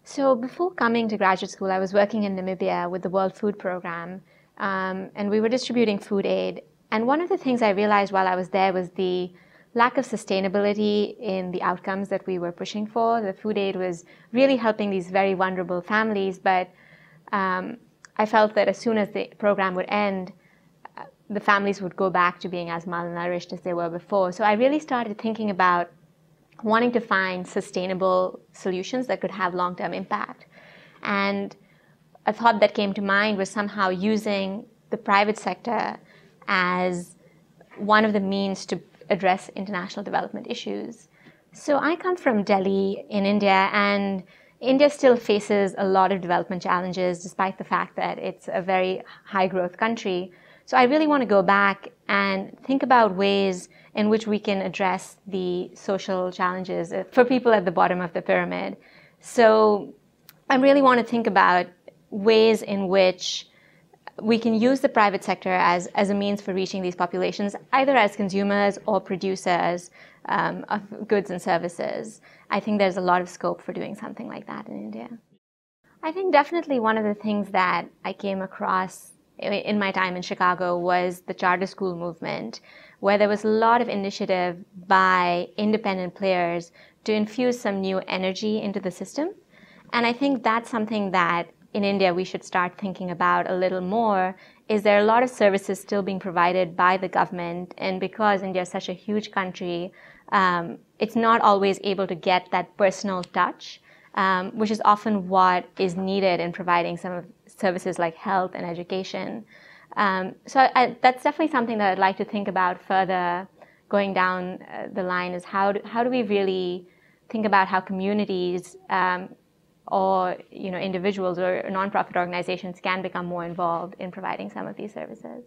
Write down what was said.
So before coming to graduate school, I was working in Namibia with the World Food Program, and we were distributing food aid. And one of the things I realized while I was there was the lack of sustainability in the outcomes that we were pushing for. The food aid was really helping these very vulnerable families, but I felt that as soon as the program would end, the families would go back to being as malnourished as they were before. So I really started thinking about wanting to find sustainable solutions that could have long-term impact. And a thought that came to mind was somehow using the private sector as one of the means to address international development issues. So I come from Delhi in India, and India still faces a lot of development challenges despite the fact that it's a very high-growth country. So I really want to go back and think about ways in which we can address the social challenges for people at the bottom of the pyramid. So I really want to think about ways in which we can use the private sector as a means for reaching these populations, either as consumers or producers of goods and services. I think there's a lot of scope for doing something like that in India. I think definitely one of the things that I came across in my time in Chicago was the charter school movement, where there was a lot of initiative by independent players to infuse some new energy into the system. And I think that's something that in India we should start thinking about a little more. Is there are a lot of services still being provided by the government, and because India is such a huge country, it's not always able to get that personal touch, which is often what is needed in providing some of services like health and education. So that's definitely something that I'd like to think about further going down the line, is how do we really think about how communities or individuals or nonprofit organizations can become more involved in providing some of these services.